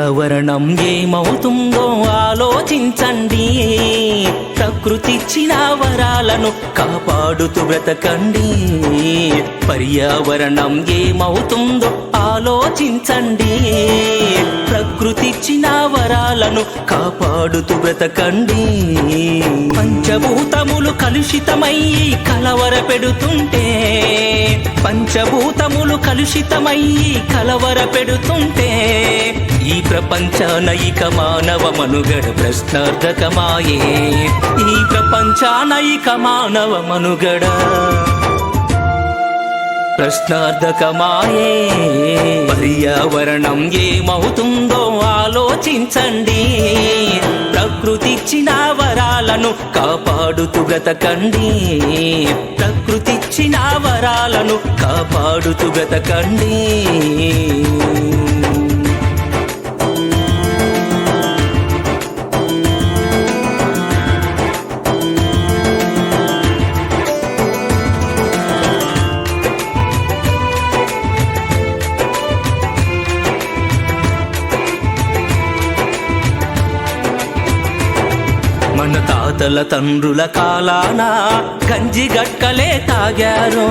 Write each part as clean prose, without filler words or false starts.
పర్యావరణం ఏమవుతుందో ఆలోచించండి. ప్రకృతిచ్చిన వరాలను కాపాడుతూ బ్రతకండి. పర్యావరణం ఏమవుతుందో ఆలోచించండి. ప్రకృతిచ్చిన వరాలను కాపాడుతూ బ్రతకండి. పంచభూతములు కలుషితమయ్యి కలవర పెడుతుంటే, పంచభూతములు కలుషితమయ్యి కలవర పెడుతుంటే, ఈ ప్రపంచానయిక మానవ మనుగడ ప్రశ్నార్థకమాయే. ఈ ప్రపంచానయిక మానవ మనుగడ ప్రశ్నార్థకమాయే. పర్యావరణం ఏమవుతుందో ఆలోచించండి. ప్రకృతిచ్చిన వరాలను కాపాడుతూ బ్రతకండి. ప్రకృతిచ్చిన వరాలను కాపాడుతూ బ్రతకండి. మన తాతల తండ్రుల కాలాన గంజి గట్కలే తాగారు.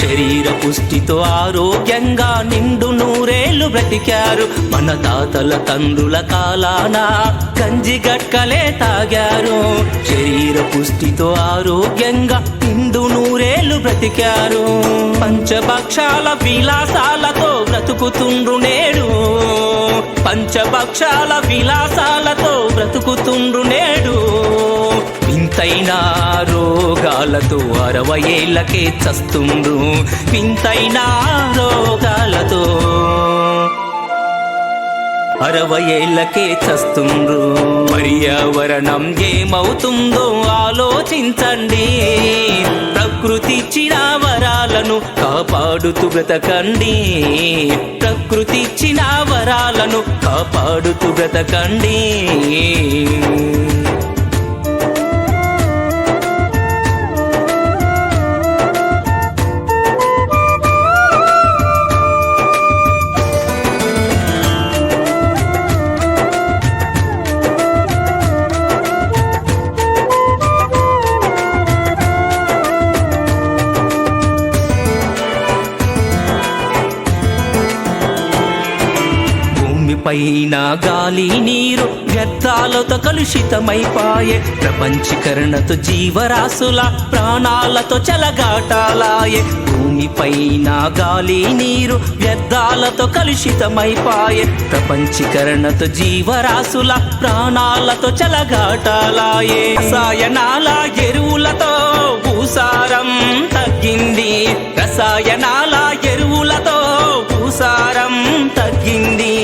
శరీర పుష్టితో ఆరోగ్యంగా నిండు నూరేళ్లు బ్రతికారు. మన తాతల తండ్రుల కాలాన గంజి గట్కలే తాగారు. శరీర పుష్టితో ఆరోగ్యంగా నిండు నూరేళ్లు బ్రతికారు. పంచభక్షాల విలాసాలతో బ్రతుకుతుండ్రు నేడు. పంచభక్షాల విలాసాలతో బ్రతుకుతుండ్రు నేడు. వింతైన రోగాలతో 60 ఏళ్లకే చస్తుండ్రు. వింతైన రోగాలతో 60 ఏళ్లకే చస్తుండ్రు. పర్యావరణం ఏమవుతుందో ఆలోచించండి. ప్రకృతిచ్చిన వరాలను కాపాడుతూ బ్రతకండి. ప్రకృతిచ్చిన వరాలను కాపాడుతూ బ్రతకండి. పైన గాలి నీరు వ్యర్థాలతో కలుషితమైపాయే. ప్రపంచీకరణతో జీవరాశుల ప్రాణాలతో చెలగాటాలాయే. భూమిపైన గాలి నీరు వ్యర్థాలతో కలుషితమైపాయే. ప్రపంచీకరణతో జీవరాశుల ప్రాణాలతో చెలగాటాలాయే. రసాయనాల ఎరువులతో భూసారం తగ్గింది. రసాయనాల ఎరువులతో భూసారం తగ్గింది.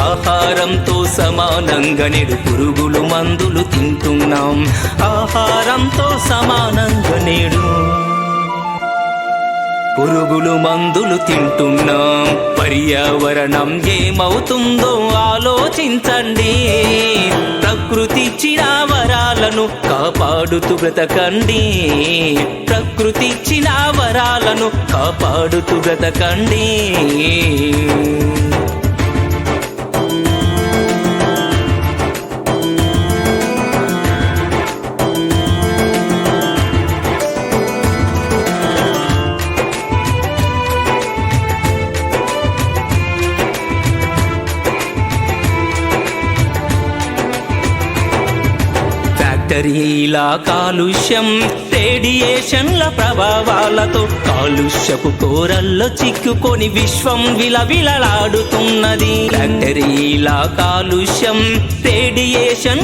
ఆహారంతో సమానంగా నేడు పురుగులు మందులు తింటున్నాం. ఆహారంతో సమానంగా నేడు పురుగులు మందులు తింటున్నాం. పర్యావరణం ఏమవుతుందో ఆలోచించండి. ప్రకృతిచ్చిన వరాలను కాపాడుతూ బ్రతకండి. ప్రకృతిచ్చిన వరాలను కాపాడుతూ బ్రతకండి. ఫ్యాక్టరీల కాలుష్యం, రేడియేషన్ల ప్రభావాలతో కాలుష్యపు కోరల్లో చిక్కుకొని విశ్వం విలవిలలాడుతున్నది. ఫ్యాక్టరీల కాలుష్యం, రేడియేషన్